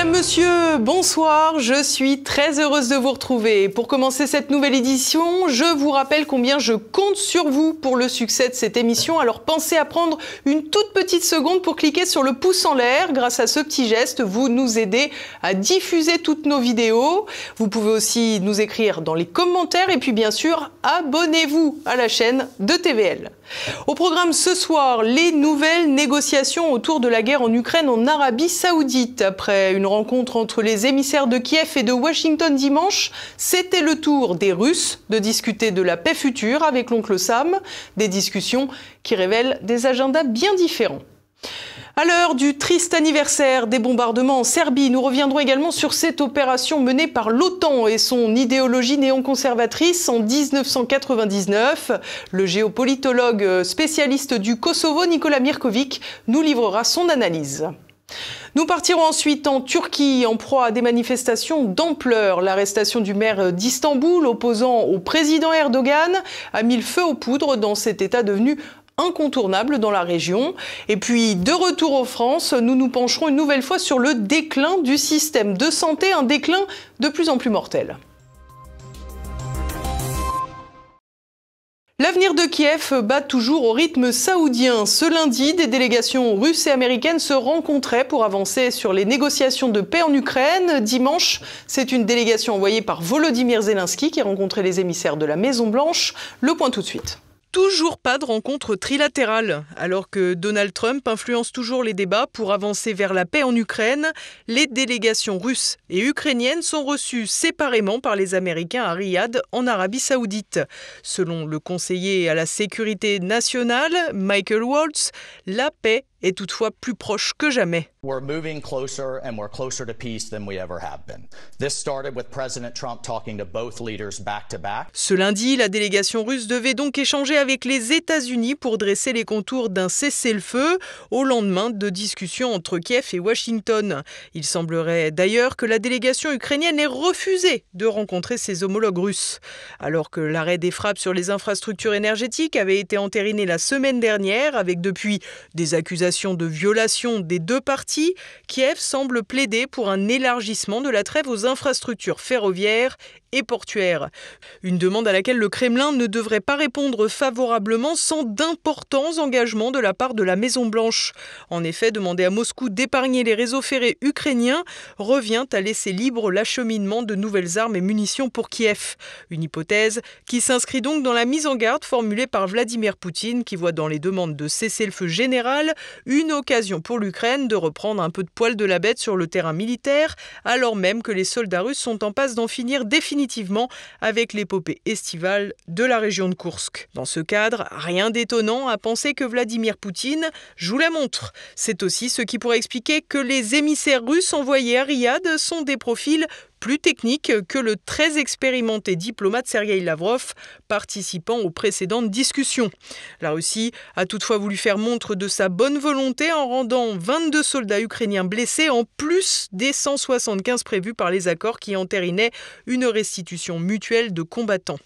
Madame, Monsieur, bonsoir, je suis très heureuse de vous retrouver. Pour commencer cette nouvelle édition, je vous rappelle combien je compte sur vous pour le succès de cette émission. Alors pensez à prendre une toute petite seconde pour cliquer sur le pouce en l'air. Grâce à ce petit geste, vous nous aidez à diffuser toutes nos vidéos. Vous pouvez aussi nous écrire dans les commentaires et puis bien sûr, abonnez-vous à la chaîne de TVL. Au programme ce soir, les nouvelles négociations autour de la guerre en Ukraine en Arabie Saoudite. Après une rencontre entre les émissaires de Kiev et de Washington dimanche, c'était le tour des Russes de discuter de la paix future avec l'oncle Sam. Des discussions qui révèlent des agendas bien différents. À l'heure du triste anniversaire des bombardements en Serbie, nous reviendrons également sur cette opération menée par l'OTAN et son idéologie néoconservatrice en 1999. Le géopolitologue spécialiste du Kosovo, Nikola Mirković, nous livrera son analyse. Nous partirons ensuite en Turquie, en proie à des manifestations d'ampleur. L'arrestation du maire d'Istanbul, opposant au président Erdogan, a mis le feu aux poudres dans cet État devenu incontournable dans la région. Et puis, de retour en France, nous nous pencherons une nouvelle fois sur le déclin du système de santé, un déclin de plus en plus mortel. L'avenir de Kiev bat toujours au rythme saoudien. Ce lundi, des délégations russes et américaines se rencontraient pour avancer sur les négociations de paix en Ukraine. Dimanche, c'est une délégation envoyée par Volodymyr Zelensky qui rencontrait les émissaires de la Maison-Blanche. Le point tout de suite. Toujours pas de rencontre trilatérale. Alors que Donald Trump influence toujours les débats pour avancer vers la paix en Ukraine, les délégations russes et ukrainiennes sont reçues séparément par les Américains à Riyad, en Arabie Saoudite. Selon le conseiller à la sécurité nationale, Michael Waltz, la paix est toutefois plus proche que jamais. We're moving closer and we're closer to peace than we ever have been. This started with President Trump talking to both leaders back to back. Ce lundi, la délégation russe devait donc échanger avec les États-Unis pour dresser les contours d'un cessez-le-feu au lendemain de discussions entre Kiev et Washington. Il semblerait d'ailleurs que la délégation ukrainienne ait refusé de rencontrer ses homologues russes. Alors que l'arrêt des frappes sur les infrastructures énergétiques avait été entériné la semaine dernière avec depuis des accusations de violation des deux parties, Kiev semble plaider pour un élargissement de la trêve aux infrastructures ferroviaires et portuaires. Une demande à laquelle le Kremlin ne devrait pas répondre favorablement sans d'importants engagements de la part de la Maison-Blanche. En effet, demander à Moscou d'épargner les réseaux ferrés ukrainiens revient à laisser libre l'acheminement de nouvelles armes et munitions pour Kiev. Une hypothèse qui s'inscrit donc dans la mise en garde formulée par Vladimir Poutine qui voit dans les demandes de cessez-le-feu général une occasion pour l'Ukraine de reprendre un peu de poil de la bête sur le terrain militaire, alors même que les soldats russes sont en passe d'en finir définitivement avec l'épopée estivale de la région de Koursk. Dans ce cadre, rien d'étonnant à penser que Vladimir Poutine joue la montre. C'est aussi ce qui pourrait expliquer que les émissaires russes envoyés à Riyad sont des profils plus technique que le très expérimenté diplomate Sergueï Lavrov, participant aux précédentes discussions. La Russie a toutefois voulu faire montre de sa bonne volonté en rendant 22 soldats ukrainiens blessés en plus des 175 prévus par les accords qui entérinaient une restitution mutuelle de combattants.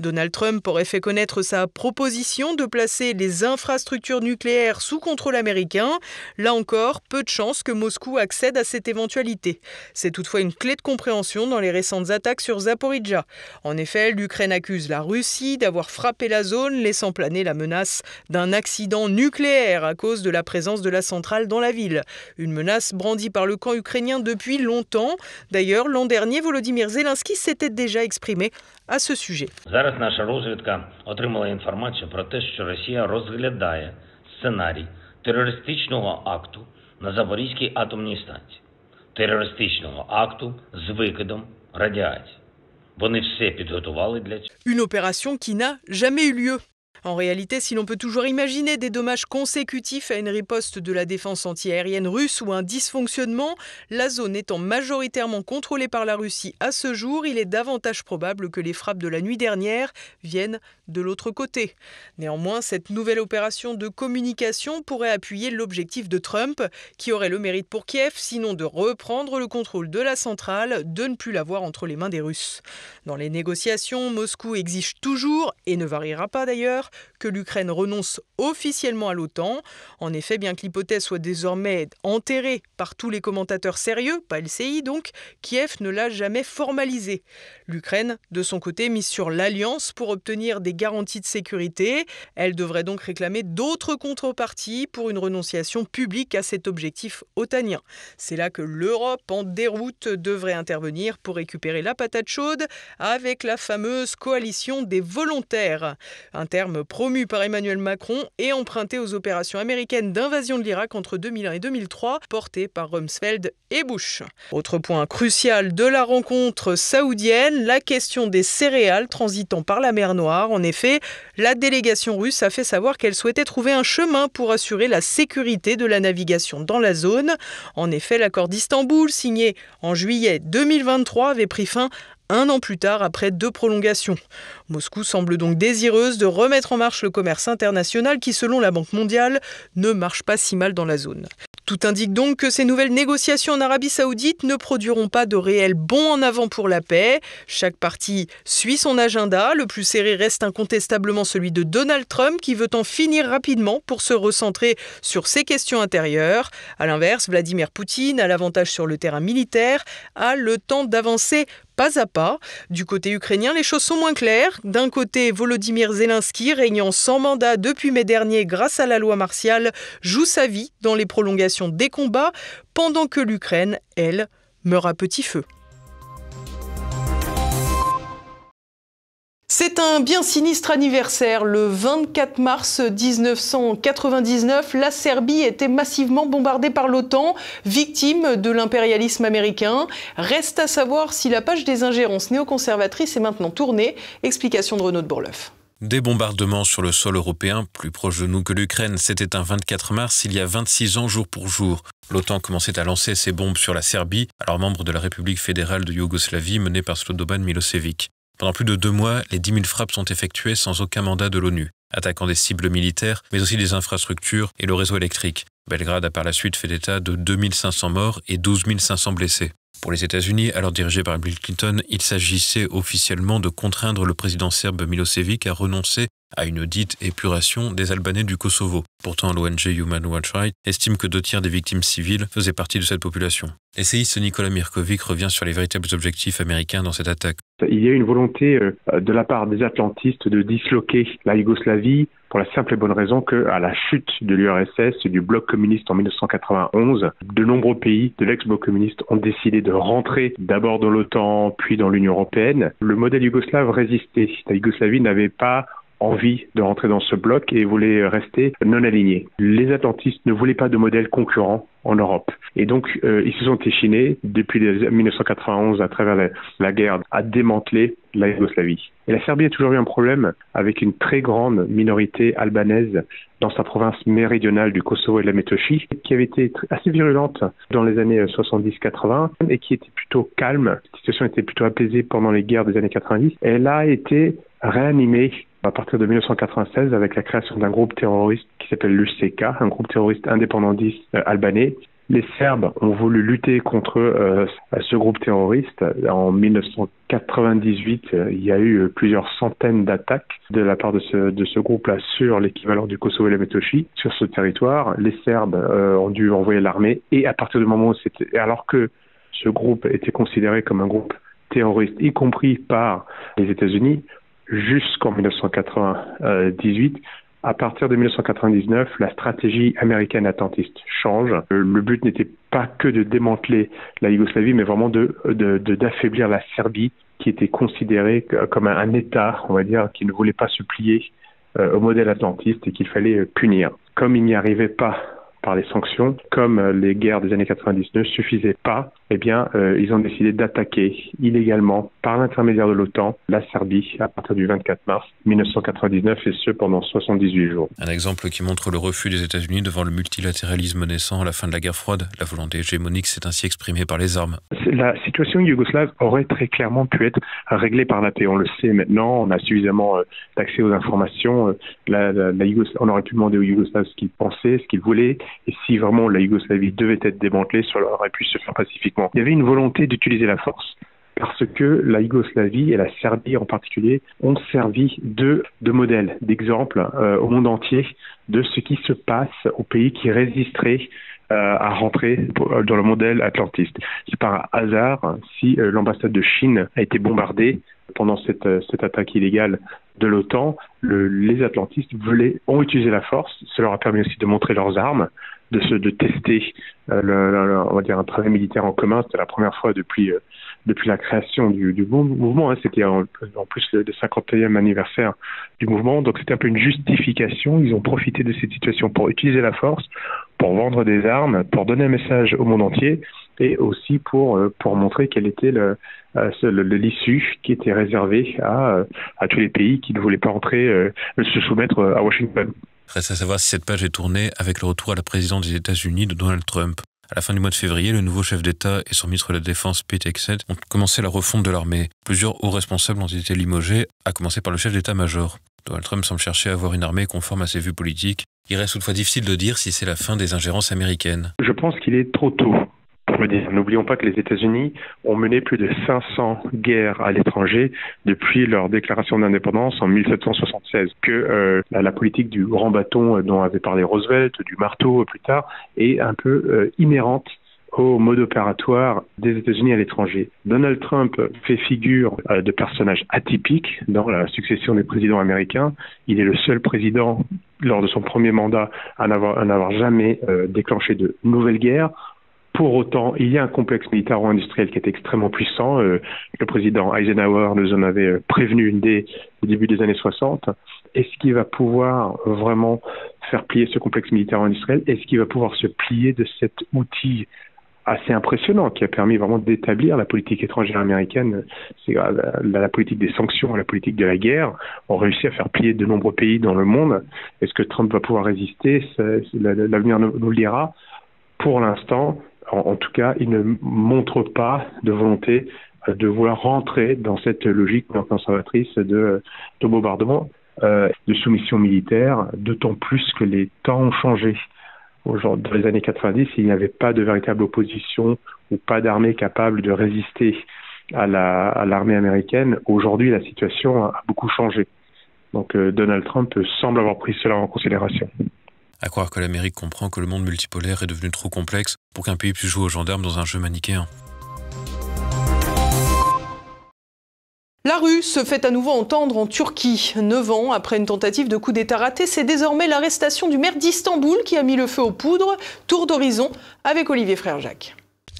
Donald Trump aurait fait connaître sa proposition de placer les infrastructures nucléaires sous contrôle américain. Là encore, peu de chances que Moscou accède à cette éventualité. C'est toutefois une clé de compréhension dans les récentes attaques sur Zaporijjia. En effet, l'Ukraine accuse la Russie d'avoir frappé la zone, laissant planer la menace d'un accident nucléaire à cause de la présence de la centrale dans la ville. Une menace brandie par le camp ukrainien depuis longtemps. D'ailleurs, l'an dernier, Volodymyr Zelensky s'était déjà exprimé à ce sujet. Зараз наша розвідка отримала інформацію про те, що Росія розглядає сценарій терористичного акту на Запорізькій атомній станції. Терористичного акту з викидом радіації. Вони все підготували для цього. Une opération qui n'a jamais eu lieu. En réalité, si l'on peut toujours imaginer des dommages consécutifs à une riposte de la défense antiaérienne russe ou un dysfonctionnement, la zone étant majoritairement contrôlée par la Russie à ce jour, il est davantage probable que les frappes de la nuit dernière viennent de l'autre côté. Néanmoins, cette nouvelle opération de communication pourrait appuyer l'objectif de Trump, qui aurait le mérite pour Kiev, sinon de reprendre le contrôle de la centrale, de ne plus l'avoir entre les mains des Russes. Dans les négociations, Moscou exige toujours, et ne variera pas d'ailleurs, que l'Ukraine renonce officiellement à l'OTAN. En effet, bien que l'hypothèse soit désormais enterrée par tous les commentateurs sérieux, pas LCI donc, Kiev ne l'a jamais formalisée. L'Ukraine, de son côté, mise sur l'alliance pour obtenir des garanties de sécurité. Elle devrait donc réclamer d'autres contreparties pour une renonciation publique à cet objectif otanien. C'est là que l'Europe, en déroute, devrait intervenir pour récupérer la patate chaude avec la fameuse coalition des volontaires. Un terme promu par Emmanuel Macron et emprunté aux opérations américaines d'invasion de l'Irak entre 2001 et 2003, portées par Rumsfeld et Bush. Autre point crucial de la rencontre saoudienne, la question des céréales transitant par la mer Noire. En effet, la délégation russe a fait savoir qu'elle souhaitait trouver un chemin pour assurer la sécurité de la navigation dans la zone. En effet, l'accord d'Istanbul, signé en juillet 2023, avait pris fin un an plus tard après 2 prolongations. Moscou semble donc désireuse de remettre en marche le commerce international qui, selon la Banque mondiale, ne marche pas si mal dans la zone. Tout indique donc que ces nouvelles négociations en Arabie Saoudite ne produiront pas de réel bond en avant pour la paix. Chaque partie suit son agenda. Le plus serré reste incontestablement celui de Donald Trump qui veut en finir rapidement pour se recentrer sur ses questions intérieures. A l'inverse, Vladimir Poutine a l'avantage sur le terrain militaire, a le temps d'avancer pas à pas. Du côté ukrainien, les choses sont moins claires. D'un côté, Volodymyr Zelensky, régnant sans mandat depuis mai dernier grâce à la loi martiale, joue sa vie dans les prolongations des combats, pendant que l'Ukraine, elle, meurt à petit feu. C'est un bien sinistre anniversaire. Le 24 mars 1999, la Serbie était massivement bombardée par l'OTAN, victime de l'impérialisme américain. Reste à savoir si la page des ingérences néoconservatrices est maintenant tournée. Explication de Renaud de Bourleuf. Des bombardements sur le sol européen, plus proche de nous que l'Ukraine, c'était un 24 mars il y a 26 ans jour pour jour. L'OTAN commençait à lancer ses bombes sur la Serbie, alors membre de la République fédérale de Yougoslavie menée par Slobodan Milosevic. Pendant plus de 2 mois, les 10 000 frappes sont effectuées sans aucun mandat de l'ONU, attaquant des cibles militaires, mais aussi des infrastructures et le réseau électrique. Belgrade a par la suite fait état de 2500 morts et 12 500 blessés. Pour les États-Unis, alors dirigés par Bill Clinton, il s'agissait officiellement de contraindre le président serbe Milosevic à renoncer à une dite épuration des Albanais du Kosovo. Pourtant, l'ONG Human Rights Watch estime que 2 tiers des victimes civiles faisaient partie de cette population. L'essayiste Nikola Mirkovic revient sur les véritables objectifs américains dans cette attaque. Il y a une volonté de la part des atlantistes de disloquer la Yougoslavie pour la simple et bonne raison qu'à la chute de l'URSS et du bloc communiste en 1991, de nombreux pays de l'ex-bloc communiste ont décidé de rentrer d'abord dans l'OTAN, puis dans l'Union européenne. Le modèle yougoslave résistait. La Yougoslavie n'avait pas envie de rentrer dans ce bloc et voulait rester non alignée. Les atlantistes ne voulaient pas de modèle concurrent en Europe. Et donc, ils se sont échinés depuis 1991 à travers la guerre à démanteler la Yougoslavie. Et la Serbie a toujours eu un problème avec une très grande minorité albanaise dans sa province méridionale du Kosovo et de la Metochie, qui avait été assez virulente dans les années 70-80 et qui était plutôt calme. La situation était plutôt apaisée pendant les guerres des années 90. Elle a été réanimée à partir de 1996 avec la création d'un groupe terroriste qui s'appelle l'UCK, un groupe terroriste indépendantiste albanais. Les Serbes ont voulu lutter contre ce groupe terroriste. En 1998, il y a eu plusieurs centaines d'attaques de la part de ce groupe-là sur l'équivalent du Kosovo et la Metochie, sur ce territoire. Les Serbes ont dû envoyer l'armée et à partir du moment où alors que ce groupe était considéré comme un groupe terroriste, y compris par les États-Unis, jusqu'en 1998, à partir de 1999, la stratégie américaine atlantiste change. Le but n'était pas que de démanteler la Yougoslavie, mais vraiment d'affaiblir la Serbie, qui était considérée comme un État, on va dire, qui ne voulait pas se plier au modèle atlantiste et qu'il fallait punir. Comme il n'y arrivait pas par les sanctions, comme les guerres des années 90 ne suffisaient pas, eh bien, ils ont décidé d'attaquer illégalement, par l'intermédiaire de l'OTAN, la Serbie à partir du 24 mars 1999, et ce pendant 78 jours. Un exemple qui montre le refus des États-Unis devant le multilatéralisme naissant à la fin de la guerre froide. La volonté hégémonique s'est ainsi exprimée par les armes. La situation yougoslave aurait très clairement pu être réglée par la paix. On le sait maintenant, on a suffisamment d'accès aux informations. On aurait pu demander aux Yougoslaves ce qu'ils pensaient, ce qu'ils voulaient, et si vraiment la Yougoslavie devait être démantelée, cela aurait pu se faire pacifiquement. Il y avait une volonté d'utiliser la force. parce que la Yougoslavie et la Serbie en particulier ont servi de modèle, d'exemple au monde entier de ce qui se passe aux pays qui résisteraient à rentrer dans le modèle atlantiste. C'est pas un hasard si l'ambassade de Chine a été bombardée pendant cette attaque illégale de l'OTAN. Les atlantistes ont utilisé la force. Ça leur a permis aussi de montrer leurs armes, de tester on va dire un travail militaire en commun. C'était la première fois depuis la création du mouvement. C'était en plus le 50e anniversaire du mouvement. Donc c'était un peu une justification. Ils ont profité de cette situation pour utiliser la force, pour vendre des armes, pour donner un message au monde entier et aussi pour montrer quelle était l'issue qui était réservée à tous les pays qui ne voulaient pas se soumettre à Washington. Reste à savoir si cette page est tournée avec le retour à la présidence des États-Unis de Donald Trump. À la fin du mois de février, le nouveau chef d'État et son ministre de la Défense, Pete Hegseth, ont commencé la refonte de l'armée. Plusieurs hauts responsables ont été limogés, à commencer par le chef d'État-major. Donald Trump semble chercher à avoir une armée conforme à ses vues politiques. Il reste toutefois difficile de dire si c'est la fin des ingérences américaines. Je pense qu'il est trop tôt. N'oublions pas que les États-Unis ont mené plus de 500 guerres à l'étranger depuis leur déclaration d'indépendance en 1776, que la politique du grand bâton dont avait parlé Roosevelt, du marteau plus tard, est un peu inhérente au mode opératoire des États-Unis à l'étranger. Donald Trump fait figure de personnage atypique dans la succession des présidents américains. Il est le seul président, lors de son premier mandat, à n'avoir jamais déclenché de nouvelles guerres. Pour autant, il y a un complexe militaro-industriel qui est extrêmement puissant. Le président Eisenhower nous en avait prévenu dès le début des années 60. Est-ce qu'il va pouvoir vraiment faire plier ce complexe militaro-industriel? Est-ce qu'il va pouvoir se plier de cet outil assez impressionnant qui a permis vraiment d'établir la politique étrangère américaine? C'est la politique des sanctions, la politique de la guerre ont réussi à faire plier de nombreux pays dans le monde. Est-ce que Trump va pouvoir résister? L'avenir nous le dira. Pour l'instant, en tout cas, il ne montre pas de volonté de vouloir rentrer dans cette logique conservatrice de bombardement, de soumission militaire, d'autant plus que les temps ont changé. Dans les années 90, il n'y avait pas de véritable opposition ou pas d'armée capable de résister à l'armée américaine. Aujourd'hui, la situation a beaucoup changé. Donc Donald Trump semble avoir pris cela en considération. À croire que l'Amérique comprend que le monde multipolaire est devenu trop complexe pour qu'un pays puisse jouer aux gendarmes dans un jeu manichéen. La rue se fait à nouveau entendre en Turquie. 9 ans après une tentative de coup d'État raté, c'est désormais l'arrestation du maire d'Istanbul qui a mis le feu aux poudres. Tour d'horizon avec Olivier Frère-Jacques.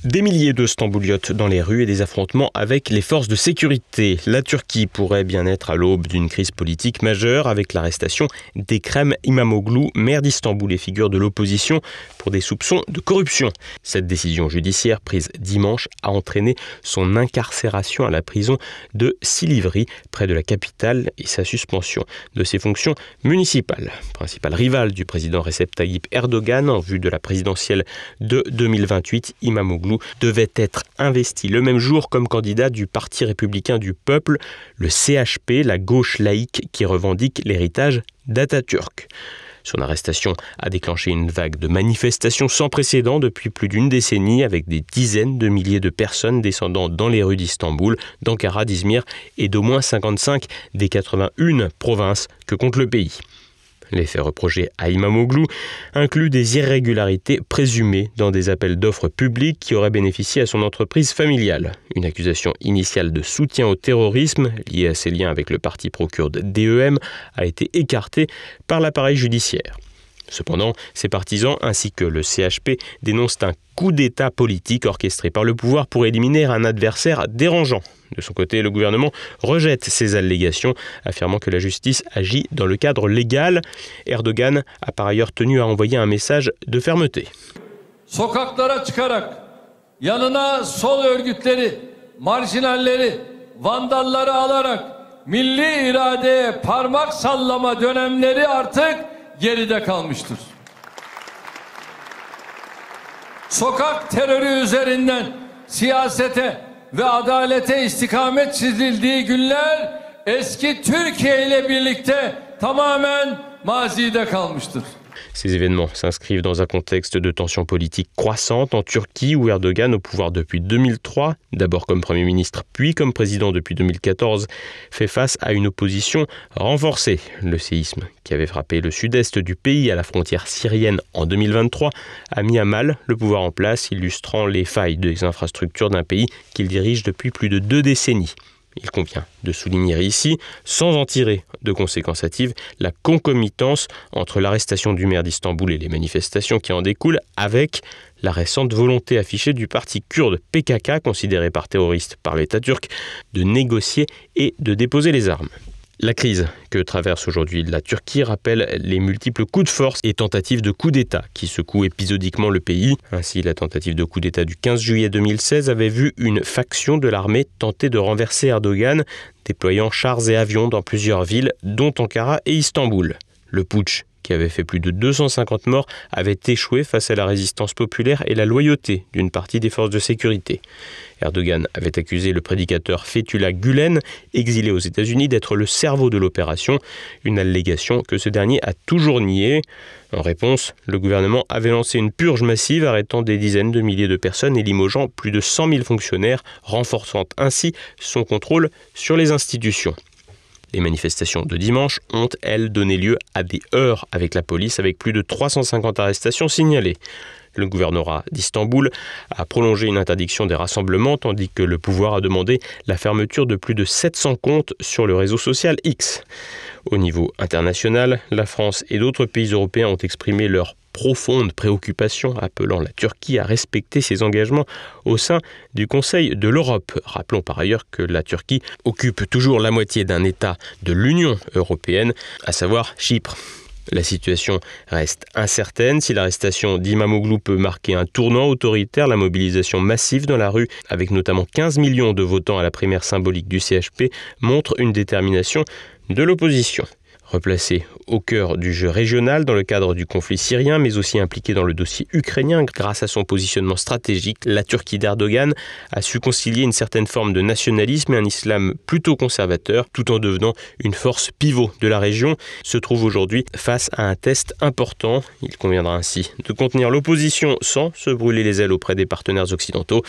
Des milliers de Stambouliotes dans les rues et des affrontements avec les forces de sécurité. La Turquie pourrait bien être à l'aube d'une crise politique majeure avec l'arrestation d'Ekrem İmamoğlu, maire d'Istanbul et figure de l'opposition, pour des soupçons de corruption. Cette décision judiciaire prise dimanche a entraîné son incarcération à la prison de Silivri, près de la capitale, et sa suspension de ses fonctions municipales. Principal rival du président Recep Tayyip Erdogan en vue de la présidentielle de 2028, İmamoğlu devait être investi le même jour comme candidat du Parti républicain du peuple, le CHP, la gauche laïque qui revendique l'héritage d'Atatürk. Son arrestation a déclenché une vague de manifestations sans précédent depuis plus d'une décennie, avec des dizaines de milliers de personnes descendant dans les rues d'Istanbul, d'Ankara, d'Izmir et d'au moins 55 des 81 provinces que compte le pays. Les faits reprochés à İmamoğlu incluent des irrégularités présumées dans des appels d'offres publics qui auraient bénéficié à son entreprise familiale. Une accusation initiale de soutien au terrorisme, liée à ses liens avec le parti pro-kurde DEM, a été écartée par l'appareil judiciaire. Cependant, ses partisans ainsi que le CHP dénoncent un coup d'État politique orchestré par le pouvoir pour éliminer un adversaire dérangeant. De son côté, le gouvernement rejette ces allégations, affirmant que la justice agit dans le cadre légal. Erdogan a par ailleurs tenu à envoyer un message de fermeté. Sokaklara çıkarak yanına sol örgütleri, marjinalleri, vandalları alarak milli iradeye parmak sallama dönemleri artık geride kalmıştır. Sokak terörü üzerinden siyasete ve adalete istikamet çizildiği günler eski Türkiye ile birlikte tamamen mazide kalmıştır. Ces événements s'inscrivent dans un contexte de tensions politiques croissantes en Turquie où Erdogan, au pouvoir depuis 2003, d'abord comme Premier ministre puis comme président depuis 2014, fait face à une opposition renforcée. Le séisme qui avait frappé le sud-est du pays à la frontière syrienne en 2023 a mis à mal le pouvoir en place, illustrant les failles des infrastructures d'un pays qu'il dirige depuis plus de 2 décennies. Il convient de souligner ici, sans en tirer de conséquences hâtives, la concomitance entre l'arrestation du maire d'Istanbul et les manifestations qui en découlent avec la récente volonté affichée du parti kurde PKK, considéré par terroriste par l'État turc, de négocier et de déposer les armes. La crise que traverse aujourd'hui la Turquie rappelle les multiples coups de force et tentatives de coup d'État qui secouent épisodiquement le pays. Ainsi, la tentative de coup d'État du 15 juillet 2016 avait vu une faction de l'armée tenter de renverser Erdogan, déployant chars et avions dans plusieurs villes, dont Ankara et Istanbul. Le putsch, qui avait fait plus de 250 morts, avait échoué face à la résistance populaire et la loyauté d'une partie des forces de sécurité. Erdogan avait accusé le prédicateur Fethullah Gülen, exilé aux États-Unis, d'être le cerveau de l'opération, une allégation que ce dernier a toujours niée. En réponse, le gouvernement avait lancé une purge massive, arrêtant des dizaines de milliers de personnes et limogeant plus de 100 000 fonctionnaires, renforçant ainsi son contrôle sur les institutions. Les manifestations de dimanche ont, elles, donné lieu à des heurts avec la police, avec plus de 350 arrestations signalées. Le gouvernorat d'Istanbul a prolongé une interdiction des rassemblements, tandis que le pouvoir a demandé la fermeture de plus de 700 comptes sur le réseau social X. Au niveau international, la France et d'autres pays européens ont exprimé leur profonde préoccupation, appelant la Turquie à respecter ses engagements au sein du Conseil de l'Europe. Rappelons par ailleurs que la Turquie occupe toujours la moitié d'un État de l'Union européenne, à savoir Chypre. La situation reste incertaine. Si l'arrestation d'Imamoglu peut marquer un tournant autoritaire, la mobilisation massive dans la rue, avec notamment 15 millions de votants à la primaire symbolique du CHP, montre une détermination de l'opposition. Replacée au cœur du jeu régional dans le cadre du conflit syrien, mais aussi impliquée dans le dossier ukrainien grâce à son positionnement stratégique, la Turquie d'Erdogan a su concilier une certaine forme de nationalisme et un islam plutôt conservateur, tout en devenant une force pivot de la région, se trouve aujourd'hui face à un test important. Il conviendra ainsi de contenir l'opposition sans se brûler les ailes auprès des partenaires occidentaux,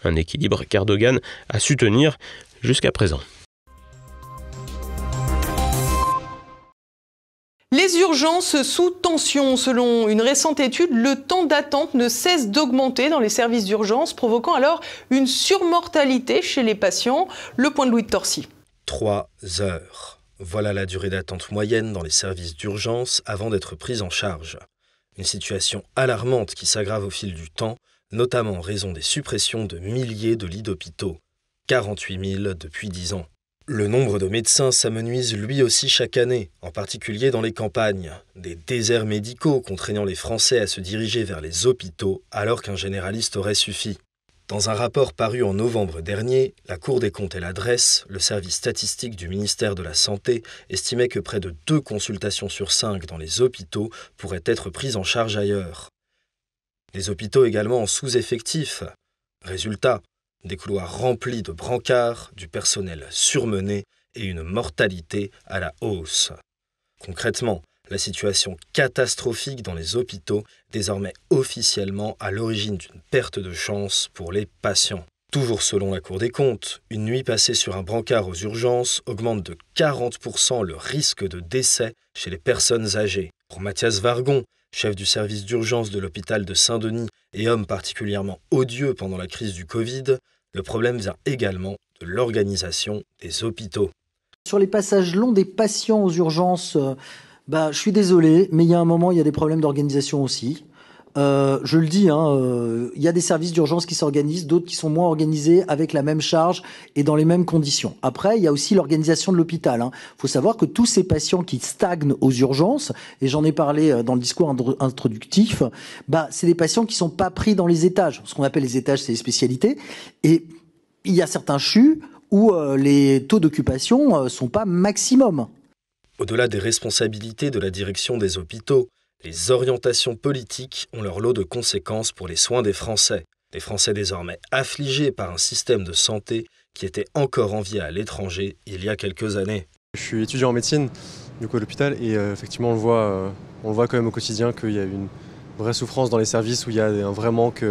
un équilibre qu'Erdogan a su tenir jusqu'à présent. Les urgences sous tension. Selon une récente étude, le temps d'attente ne cesse d'augmenter dans les services d'urgence, provoquant alors une surmortalité chez les patients. Le point de Louis de Torcy. 3 heures. Voilà la durée d'attente moyenne dans les services d'urgence avant d'être prise en charge. Une situation alarmante qui s'aggrave au fil du temps, notamment en raison des suppressions de milliers de lits d'hôpitaux. 48 000 depuis 10 ans. Le nombre de médecins s'amenuise lui aussi chaque année, en particulier dans les campagnes. Des déserts médicaux contraignant les Français à se diriger vers les hôpitaux alors qu'un généraliste aurait suffi. Dans un rapport paru en novembre dernier, la Cour des comptes et l'adresse, le service statistique du ministère de la Santé, estimait que près de 2 consultations sur 5 dans les hôpitaux pourraient être prises en charge ailleurs. Les hôpitaux également en sous-effectif. Résultat, des couloirs remplis de brancards, du personnel surmené et une mortalité à la hausse. Concrètement, la situation catastrophique dans les hôpitaux, désormais officiellement à l'origine d'une perte de chance pour les patients. Toujours selon la Cour des comptes, une nuit passée sur un brancard aux urgences augmente de 40% le risque de décès chez les personnes âgées. Pour Mathias Vargon, chef du service d'urgence de l'hôpital de Saint-Denis et homme particulièrement odieux pendant la crise du Covid, le problème vient également de l'organisation des hôpitaux. Sur les passages longs des patients aux urgences, je suis désolé, mais il y a un moment, il y a des problèmes d'organisation aussi. Je le dis, il y a des services d'urgence qui s'organisent, d'autres qui sont moins organisés avec la même charge et dans les mêmes conditions. Après, il y a aussi l'organisation de l'hôpital. Il faut savoir que tous ces patients qui stagnent aux urgences, et j'en ai parlé dans le discours introductif, c'est des patients qui sont pas pris dans les étages. Ce qu'on appelle les étages, c'est les spécialités. Et il y a certains CHU où les taux d'occupation sont pas maximum. Au-delà des responsabilités de la direction des hôpitaux, les orientations politiques ont leur lot de conséquences pour les soins des Français. Des Français désormais affligés par un système de santé qui était encore envié à l'étranger il y a quelques années. Je suis étudiant en médecine du coup à l'hôpital et effectivement on le voit quand même au quotidien qu'il y a une vraie souffrance dans les services où il y a un vrai manque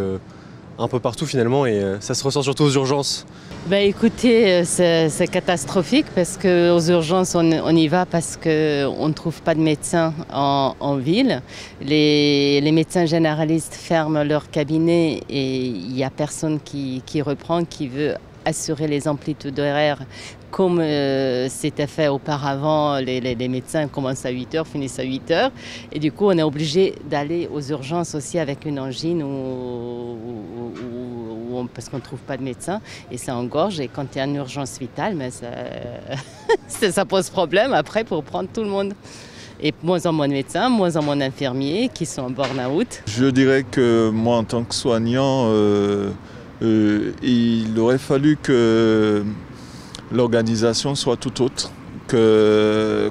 un peu partout finalement et ça se ressent surtout aux urgences. Écoutez, c'est catastrophique parce qu'aux urgences on y va parce qu'on ne trouve pas de médecins en ville. Les médecins généralistes ferment leur cabinet et il n'y a personne qui reprend, qui veut assurer les amplitudes horaires comme c'était fait auparavant. Les médecins commencent à 8h, finissent à 8h. Et du coup, on est obligé d'aller aux urgences aussi avec une angine parce qu'on ne trouve pas de médecin. Et ça engorge. Et quand il y a une urgence vitale, ça pose problème après pour prendre tout le monde. Et moins en moins de médecins, moins en moins d'infirmiers qui sont en burn-out. Je dirais que moi, en tant que soignant, il aurait fallu que l'organisation soit tout autre,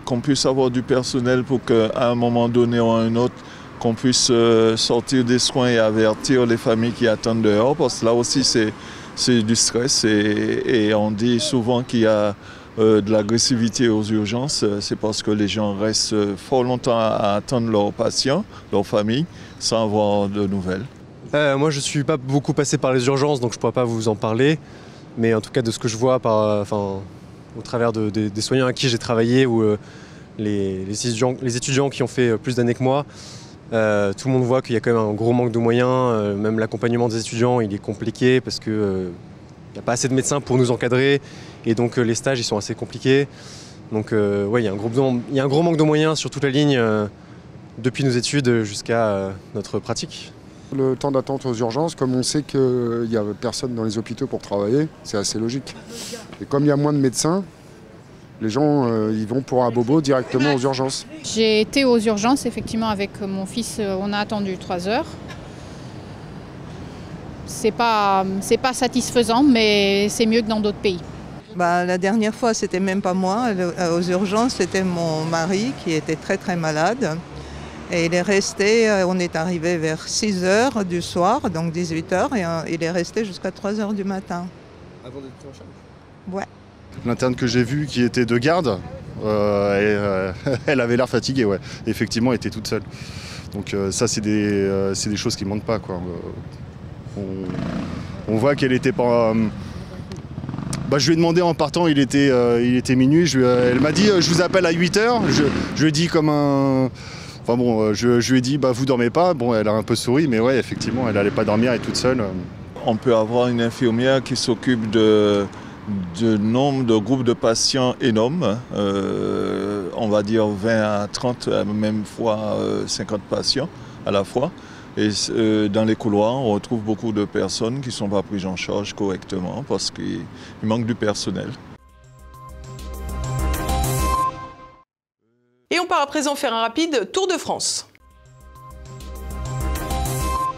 qu'on puisse avoir du personnel pour qu'à un moment donné ou à un autre, qu'on puisse sortir des soins et avertir les familles qui attendent dehors, parce que là aussi c'est du stress et on dit souvent qu'il y a de l'agressivité aux urgences, c'est parce que les gens restent fort longtemps à attendre leurs patients, leurs familles, sans avoir de nouvelles. Moi je ne suis pas beaucoup passé par les urgences, donc je ne pourrais pas vous en parler. Mais en tout cas de ce que je vois au travers des soignants à qui j'ai travaillé ou les étudiants qui ont fait plus d'années que moi, tout le monde voit qu'il y a quand même un gros manque de moyens. Même l'accompagnement des étudiants il est compliqué parce qu'il n'y a pas assez de médecins pour nous encadrer et donc les stages ils sont assez compliqués. Donc il y a un gros manque de moyens sur toute la ligne depuis nos études jusqu'à notre pratique. Le temps d'attente aux urgences, comme on sait qu'il n'y a personne dans les hôpitaux pour travailler, c'est assez logique. Et comme il y a moins de médecins, les gens ils vont pour un bobo directement aux urgences. J'ai été aux urgences effectivement avec mon fils, on a attendu 3 heures. C'est pas satisfaisant, mais c'est mieux que dans d'autres pays. La dernière fois, c'était même pas moi aux urgences, c'était mon mari qui était très très malade. Et il est resté, on est arrivé vers 6h du soir, donc 18h, et il est resté jusqu'à 3h du matin. Avant d'être pris en charge ? Ouais. L'interne que j'ai vue, qui était de garde, elle avait l'air fatiguée, ouais. Effectivement, elle était toute seule. Donc ça, c'est des choses qui ne manquent pas, quoi. On voit qu'elle n'était pas... je lui ai demandé en partant, il était minuit, elle m'a dit « je vous appelle à 8h ». Je lui ai dit comme un... Enfin bon, je lui ai dit vous dormez pas. Bon, elle a un peu souri, mais ouais, effectivement, elle n'allait pas dormir, elle est toute seule. On peut avoir une infirmière qui s'occupe de nombre de groupes de patients énormes, on va dire 20 à 30, même fois 50 patients à la fois. Et dans les couloirs, on retrouve beaucoup de personnes qui ne sont pas prises en charge correctement parce qu'il manque du personnel. Et on part à présent faire un rapide tour de France.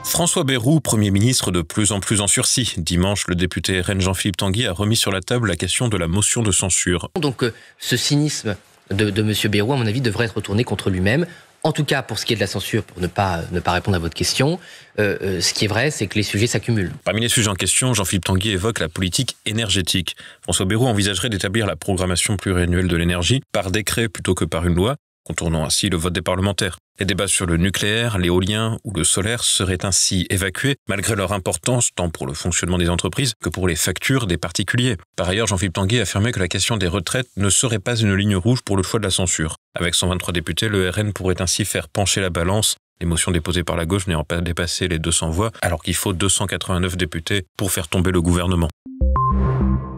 François Bayrou, Premier ministre de plus en plus en sursis. Dimanche, le député RN Jean-Philippe Tanguy a remis sur la table la question de la motion de censure. Donc ce cynisme de M. Bayrou, à mon avis, devrait être retourné contre lui-même. En tout cas, pour ce qui est de la censure, pour ne pas répondre à votre question, ce qui est vrai, c'est que les sujets s'accumulent. Parmi les sujets en question, Jean-Philippe Tanguy évoque la politique énergétique. François Bayrou envisagerait d'établir la programmation pluriannuelle de l'énergie par décret plutôt que par une loi, contournant ainsi le vote des parlementaires. Les débats sur le nucléaire, l'éolien ou le solaire seraient ainsi évacués, malgré leur importance tant pour le fonctionnement des entreprises que pour les factures des particuliers. Par ailleurs, Jean-Philippe Tanguy affirmait que la question des retraites ne serait pas une ligne rouge pour le choix de la censure. Avec 123 députés, le RN pourrait ainsi faire pencher la balance, les motions déposées par la gauche n'ayant pas dépassé les 200 voix, alors qu'il faut 289 députés pour faire tomber le gouvernement.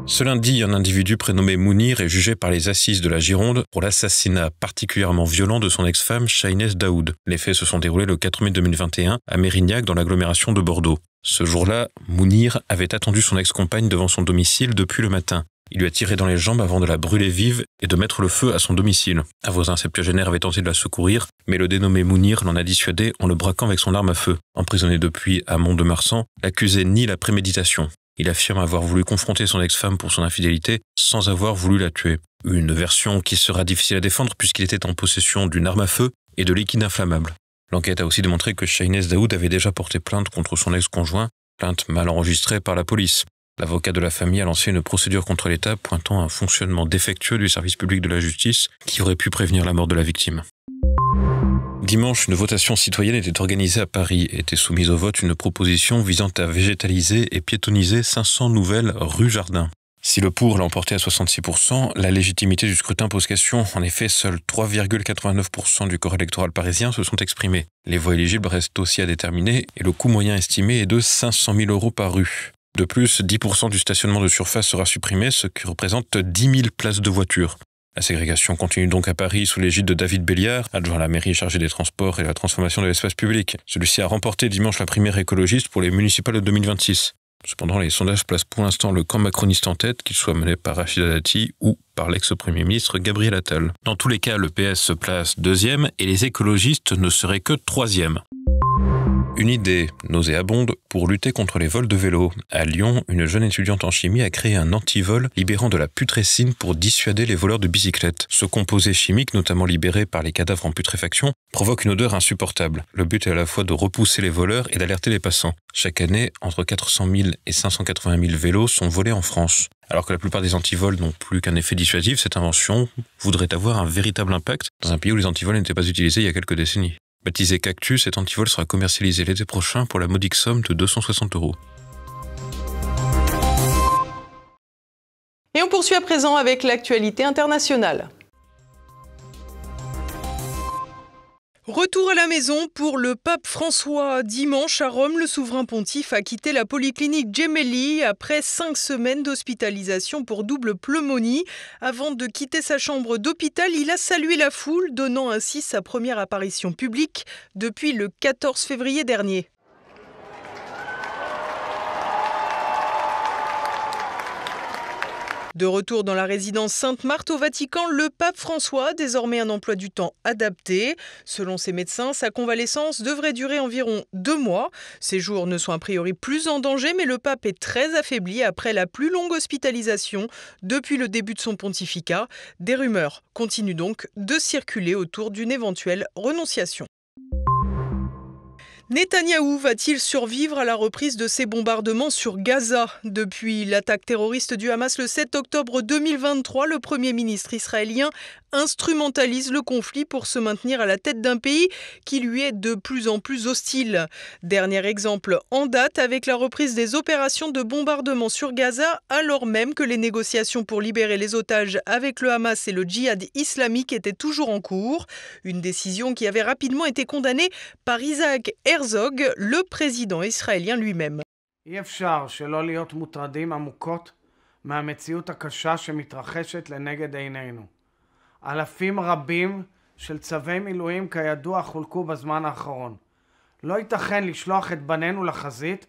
Ce lundi, un individu prénommé Mounir est jugé par les assises de la Gironde pour l'assassinat particulièrement violent de son ex-femme Shahinez Daoud. Les faits se sont déroulés le 4 mai 2021 à Mérignac dans l'agglomération de Bordeaux. Ce jour-là, Mounir avait attendu son ex-compagne devant son domicile depuis le matin. Il lui a tiré dans les jambes avant de la brûler vive et de mettre le feu à son domicile. Un voisin septuagénaire avait tenté de la secourir, mais le dénommé Mounir l'en a dissuadé en le braquant avec son arme à feu. Emprisonné depuis à Mont-de-Marsan, l'accusé nie la préméditation. Il affirme avoir voulu confronter son ex-femme pour son infidélité sans avoir voulu la tuer. Une version qui sera difficile à défendre puisqu'il était en possession d'une arme à feu et de liquide inflammable. L'enquête a aussi démontré que Shahinez Daoud avait déjà porté plainte contre son ex-conjoint, plainte mal enregistrée par la police. L'avocat de la famille a lancé une procédure contre l'État pointant un fonctionnement défectueux du service public de la justice qui aurait pu prévenir la mort de la victime. Dimanche, une votation citoyenne était organisée à Paris et était soumise au vote une proposition visant à végétaliser et piétoniser 500 nouvelles rues jardins. Si le pour l'a emporté à 66%, la légitimité du scrutin pose question. En effet, seuls 3,89% du corps électoral parisien se sont exprimés. Les voix éligibles restent aussi à déterminer et le coût moyen estimé est de 500 000 € par rue. De plus, 10% du stationnement de surface sera supprimé, ce qui représente 10 000 places de voiture. La ségrégation continue donc à Paris sous l'égide de David Béliard, adjoint à la mairie chargé des transports et de la transformation de l'espace public. Celui-ci a remporté dimanche la primaire écologiste pour les municipales de 2026. Cependant, les sondages placent pour l'instant le camp macroniste en tête, qu'il soit mené par Rachida Dati ou par l'ex-premier ministre Gabriel Attal. Dans tous les cas, le PS se place deuxième et les écologistes ne seraient que troisième. Une idée nauséabonde pour lutter contre les vols de vélos. À Lyon, une jeune étudiante en chimie a créé un antivol libérant de la putrescine pour dissuader les voleurs de bicyclettes. Ce composé chimique, notamment libéré par les cadavres en putréfaction, provoque une odeur insupportable. Le but est à la fois de repousser les voleurs et d'alerter les passants. Chaque année, entre 400 000 et 580 000 vélos sont volés en France. Alors que la plupart des antivols n'ont plus qu'un effet dissuasif, cette invention voudrait avoir un véritable impact dans un pays où les antivols n'étaient pas utilisés il y a quelques décennies. Baptisé Cactus, cet antivol sera commercialisé l'été prochain pour la modique somme de 260 €. Et on poursuit à présent avec l'actualité internationale. Retour à la maison pour le pape François. Dimanche à Rome, le souverain pontife a quitté la polyclinique Gemelli après 5 semaines d'hospitalisation pour double pneumonie. Avant de quitter sa chambre d'hôpital, il a salué la foule, donnant ainsi sa première apparition publique depuis le 14 février dernier. De retour dans la résidence Sainte-Marthe au Vatican, le pape François a désormais un emploi du temps adapté. Selon ses médecins, sa convalescence devrait durer environ 2 mois. Ses jours ne sont a priori plus en danger, mais le pape est très affaibli après la plus longue hospitalisation depuis le début de son pontificat. Des rumeurs continuent donc de circuler autour d'une éventuelle renonciation. Netanyahou va-t-il survivre à la reprise de ses bombardements sur Gaza ? Depuis l'attaque terroriste du Hamas le 7 octobre 2023, le Premier ministre israélien instrumentalise le conflit pour se maintenir à la tête d'un pays qui lui est de plus en plus hostile. Dernier exemple en date avec la reprise des opérations de bombardement sur Gaza, alors même que les négociations pour libérer les otages avec le Hamas et le djihad islamique étaient toujours en cours. Une décision qui avait rapidement été condamnée par Isaac Herzog, le président israélien lui-même. אי-אפשר שלא להיות מוטרדים עמוקות מהמציאות הקשה שמתרחשת לנגד עינינו. אלפים רבים של צווי מילואים כידוע חולקו בזמן האחרון. לא ייתכן לשלוח את בנינו לחזית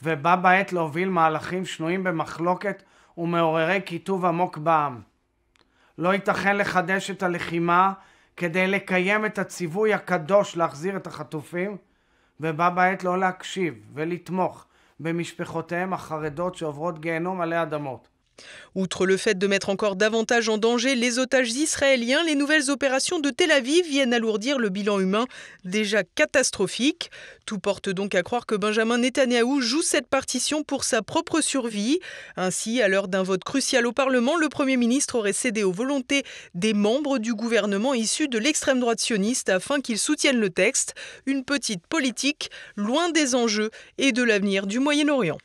ובה בעת להוביל מהלכים שנויים במחלוקת ומעוררי קיטוב עמוק בעם. לא ייתכן לחדש את הלחימה כדי לקיים את הציווי הקדוש להחזיר את החטופים ובה בעת לא להקשיב ולתמוך במשפחותיהם החרדות שעוברות גיהנום עלי אדמות. Outre le fait de mettre encore davantage en danger les otages israéliens, les nouvelles opérations de Tel Aviv viennent alourdir le bilan humain déjà catastrophique. Tout porte donc à croire que Benjamin Netanyahou joue cette partition pour sa propre survie. Ainsi, à l'heure d'un vote crucial au Parlement, le Premier ministre aurait cédé aux volontés des membres du gouvernement issus de l'extrême droite sioniste afin qu'ils soutiennent le texte. Une petite politique loin des enjeux et de l'avenir du Moyen-Orient.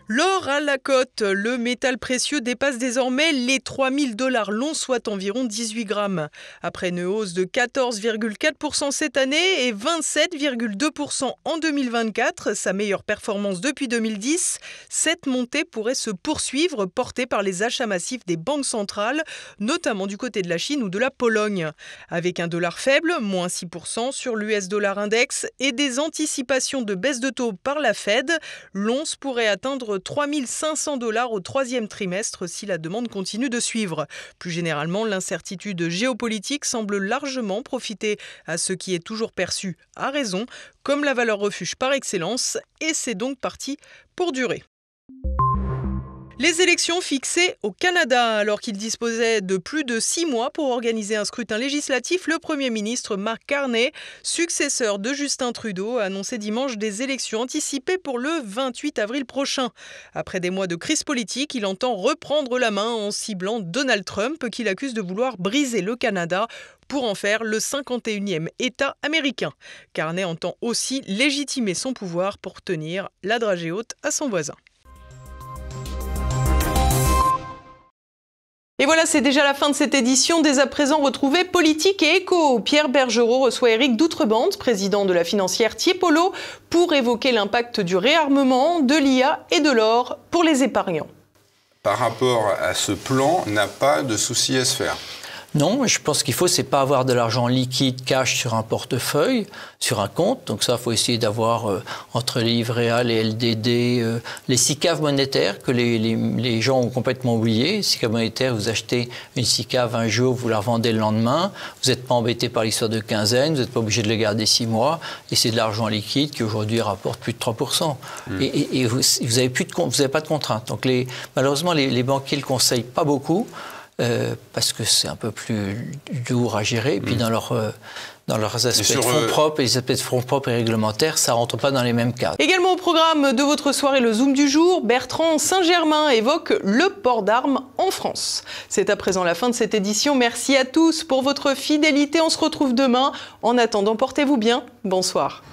L'or à la cote, le métal précieux dépasse désormais les 3 000 $ l'once, soit environ 18 grammes. Après une hausse de 14,4% cette année et 27,2% en 2024, sa meilleure performance depuis 2010, cette montée pourrait se poursuivre, portée par les achats massifs des banques centrales, notamment du côté de la Chine ou de la Pologne. Avec un dollar faible, moins 6% sur l'US dollar index et des anticipations de baisse de taux par la Fed, l'once pourrait atteindre 3 500 $ au 3e trimestre si la demande continue de suivre. Plus généralement, l'incertitude géopolitique semble largement profiter à ce qui est toujours perçu, à raison, comme la valeur refuge par excellence, et c'est donc parti pour durer. Les élections fixées au Canada. Alors qu'il disposait de plus de 6 mois pour organiser un scrutin législatif, le Premier ministre Mark Carney, successeur de Justin Trudeau, a annoncé dimanche des élections anticipées pour le 28 avril prochain. Après des mois de crise politique, il entend reprendre la main en ciblant Donald Trump, qu'il accuse de vouloir briser le Canada pour en faire le 51e État américain. Carney entend aussi légitimer son pouvoir pour tenir la dragée haute à son voisin. Et voilà, c'est déjà la fin de cette édition. Dès à présent, retrouvez Politique et Éco. Pierre Bergerot reçoit Éric Doutrebente, président de la financière Tiepolo, pour évoquer l'impact du réarmement, de l'IA et de l'or pour les épargnants. Par rapport à ce plan, n'a pas de souci à se faire. Non, je pense qu'il faut, c'est pas avoir de l'argent liquide, cash sur un portefeuille, sur un compte. Donc ça, il faut essayer d'avoir entre les livrets A, les LDD, les SICAV monétaires que les gens ont complètement oublié. SICAV monétaire, vous achetez une SICAV un jour, vous la revendez le lendemain. Vous n'êtes pas embêté par l'histoire de quinzaine, vous n'êtes pas obligé de le garder 6 mois. Et c'est de l'argent liquide qui aujourd'hui rapporte plus de 3%. Et vous n'avez pas de contraintes. Donc malheureusement, les banquiers ne le conseillent pas beaucoup. Parce que c'est un peu plus dur à gérer. Et puis dans leurs aspects de fonds propres, et les aspects de fonds propres et réglementaires, ça ne rentre pas dans les mêmes cadres. Également au programme de votre soirée, le Zoom du jour, Bertrand Saint-Germain évoque le port d'armes en France. C'est à présent la fin de cette édition. Merci à tous pour votre fidélité. On se retrouve demain. En attendant, portez-vous bien. Bonsoir.